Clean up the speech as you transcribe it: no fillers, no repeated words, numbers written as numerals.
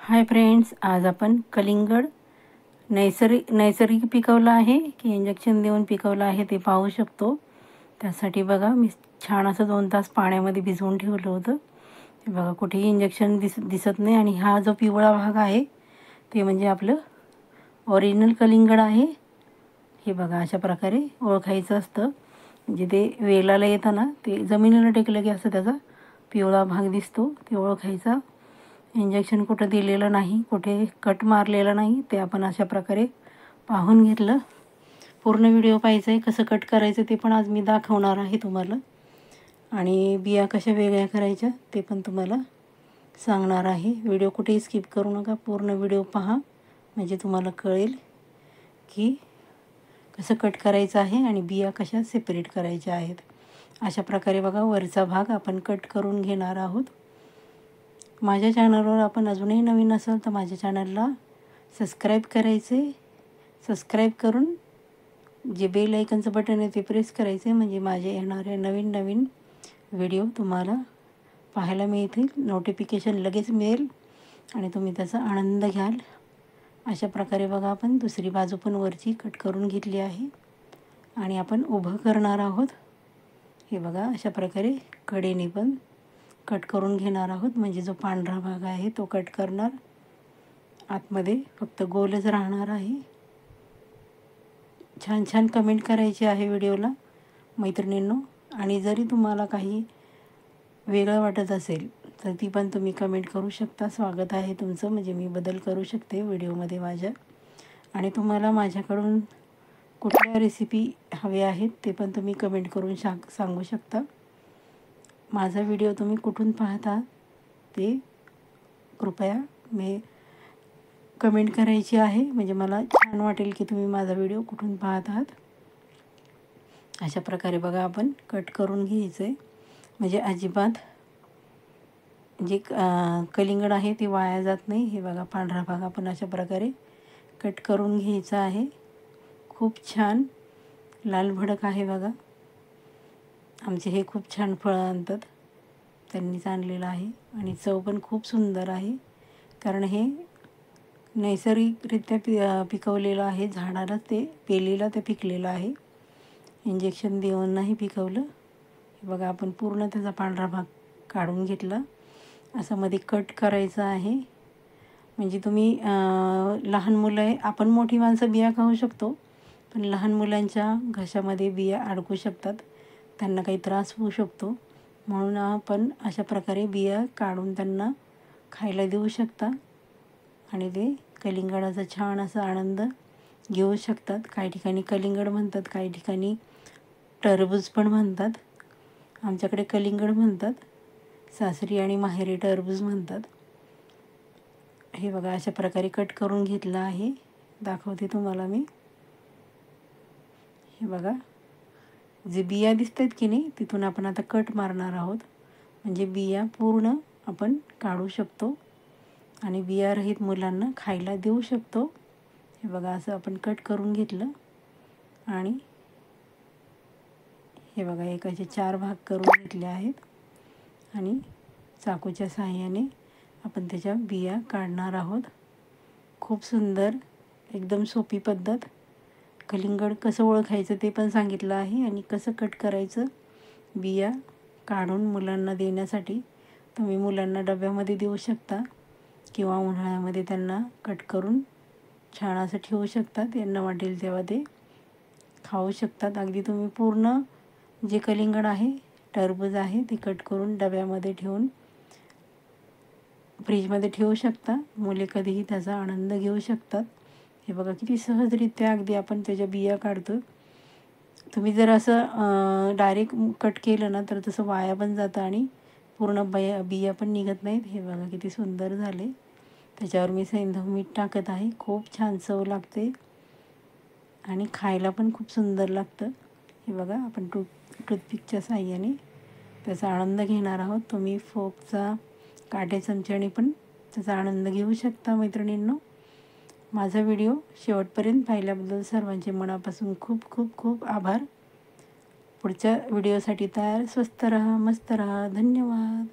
Hi friends, आज आपण कलिंगड नैसर्गिक पिकवलं आहे की इंजेक्शन देऊन पिकवलं आहे ते पाहू शकतो। त्यासाठी बघा मी छान असं 2 तास पाण्यामध्ये भिजवून ठेवलं होतं। हे बघा कुठेही इंजेक्शन दिसत नाही आणि हा जो पिवळा भाग आहे ते म्हणजे आपलं ओरिजिनल कलिंगड आहे। हे बघा अशा प्रकारे ओळखायचं असतं, म्हणजे ते वेलाला येतं ना ते जमिनीला टेकलं की असं त्याचा पिवळा भाग दिसतो, ते ओळखायचा। इंजेक्शन कुठं दिलेलं नाही, कुठे कट मारलेला नाही, ते आपण अशा प्रकारे पाहून घेतलं। पूर्ण व्हिडिओ पाहायचा आहे, कसं कट करायचं ते पण आज मी दाखवणार आहे तुम्हाला, आणि बिया कशा वेगळ्या करायच्या ते पण तुम्हाला सांगणार आहे। व्हिडिओ कुठेही स्किप करू नका, पूर्ण व्हिडिओ पहा, म्हणजे तुम्हाला कळेल की कसं कट करायचं आहे आणि बिया कशा सेपरेट करायच्या आहेत। अशा प्रकारे बघा वरचा भाग आपण कट करून घेणार आहोत। माझ्या चॅनलवर आपण अजूनही नवीन असाल तर माझ्या चॅनलला सबस्क्राईब करायचे, सबस्क्राईब करून जे बेल आयकनचं बटन आहे ते प्रेस करायचे, म्हणजे माझे येणारे नवीन व्हिडिओ तुम्हाला पाहायला मिळतील, नोटिफिकेशन लगेच मिळेल आणि तुम्ही त्याचा आनंद घ्याल। अशा प्रकारे बघा आपण दुसरी बाजू पण वरची कट करून घेतली आहे आणि आपण उभं करणार आहोत। हे बघा अशा प्रकारे कडेने पण कट करून घेणार आहोत, म्हणजे जो पांढरा भाग आहे तो कट करणार, आतमध्ये फक्त गोलच राहणार आहे। छान कमेंट करायची आहे व्हिडिओला मैत्रिणींनो, आणि जरी तुम्हाला काही वेगळं वाटत असेल तर ती पण तुम्ही कमेंट करू शकता। स्वागत आहे तुमचं, म्हणजे मी बदल करू शकते व्हिडिओमध्ये माझ्या, आणि तुम्हाला माझ्याकडून कुठल्या रेसिपी हवे आहेत ते पण तुम्ही कमेंट करून सांगू शकता। माझा व्हिडिओ तुम्ही कुठून पाहता ते कृपया मी कमेंट करायची आहे, म्हणजे मला छान वाटेल की तुम्ही माझा व्हिडिओ कुठून पाहत आहात। अशा प्रकारे बघा आपण कट करून घ्यायचं आहे, म्हणजे अजिबात जे कलिंगड आहे ते वाया जात नाही। हे बघा पांढरा भाग आपण अशा प्रकारे कट करून घ्यायचा आहे। खूप छान लाल भडक आहे बघा, आमचे हे खूप छान फळं आणतात, त्यांनीच आणलेलं आहे, आणि चव पण खूप सुंदर आहे, कारण हे नैसर्गिकरित्या पिकवलेलं आहे, झाडाला ते पेलीला ते पिकलेलं आहे, इंजेक्शन देऊन नाही पिकवलं। हे बघा आपण पूर्ण त्याचा पांढरा भाग काढून घेतला, असं मध्ये कट करायचं आहे, म्हणजे तुम्ही लहान मुलं आहे, आपण मोठी माणसं बिया खाऊ शकतो, पण लहान मुलांच्या घशामध्ये बिया अडकू शकतात, त्यांना काही त्रास होऊ शकतो, म्हणून आपण अशा प्रकारे बिया काढून त्यांना खायला देऊ शकता आणि ते कलिंगडाचा छान असा आनंद घेऊ शकतात। काही ठिकाणी कलिंगड म्हणतात, काही ठिकाणी टरबूज पण म्हणतात, आमच्याकडे कलिंगड म्हणतात, सासरी आणि माहेरी टरबूज म्हणतात। हे बघा अशा प्रकारे कट करून घेतलं आहे, दाखवते तुम्हाला मी। हे बघा जे बिया दिसतात की नाही तिथून आपण आता कट मारणार आहोत, म्हणजे बिया पूर्ण आपण काढू शकतो आणि बिया रहित मुलांना खायला देऊ शकतो। हे बघा असं आपण कट करून घेतलं, आणि हे बघा एकाचे 4 भाग करून घेतले आहेत, आणि चाकूच्या सहाय्याने आपण त्याच्या बिया काढणार आहोत। खूप सुंदर, एकदम सोपी पद्धत। कलिंगड कसं ओळखायचं ते पण सांगितलं आहे, आणि कसं कट करायचं बिया काढून मुलांना देण्यासाठी। तुम्ही मुलांना डब्यामध्ये देऊ शकता किंवा उन्हाळ्यामध्ये त्यांना कट करून छान असं ठेवू शकता, त्यांना वाटेल तेव्हा ते खाऊ शकतात। अगदी तुम्ही पूर्ण जे कलिंगड आहे, टरबूज आहे, ते कट करून डब्यामध्ये ठेवून फ्रीजमध्ये ठेवू शकता, मुले कधीही त्याचा आनंद घेऊ शकतात। हे बघा किती सहजरित्या अगदी आपण त्याच्या बिया काढतो। तुम्ही जर असं डायरेक्ट कट केलं ना तर तसं वाया पण जातं आणि पूर्ण बिया पण निघत नाहीत। हे बघा किती सुंदर झाले, त्याच्यावर मी सैंधव मीठ टाकत आहे, खूप छान चव लागते आणि खायला पण खूप सुंदर लागतं। हे बघा आपण टूथपिकच्या साहाय्याने त्याचा आनंद घेणार आहोत। तुम्ही फोकचा काटे चमच्याने पण त्याचा आनंद घेऊ शकता मैत्रिणींनो। माझा व्हिडिओ शेवटपर्यंत पाहिल्याबद्दल सर्वांचे मनापासून खूप आभार। पुढच्या व्हिडिओसाठी तयार, स्वस्त रहा, मस्त रहा, धन्यवाद।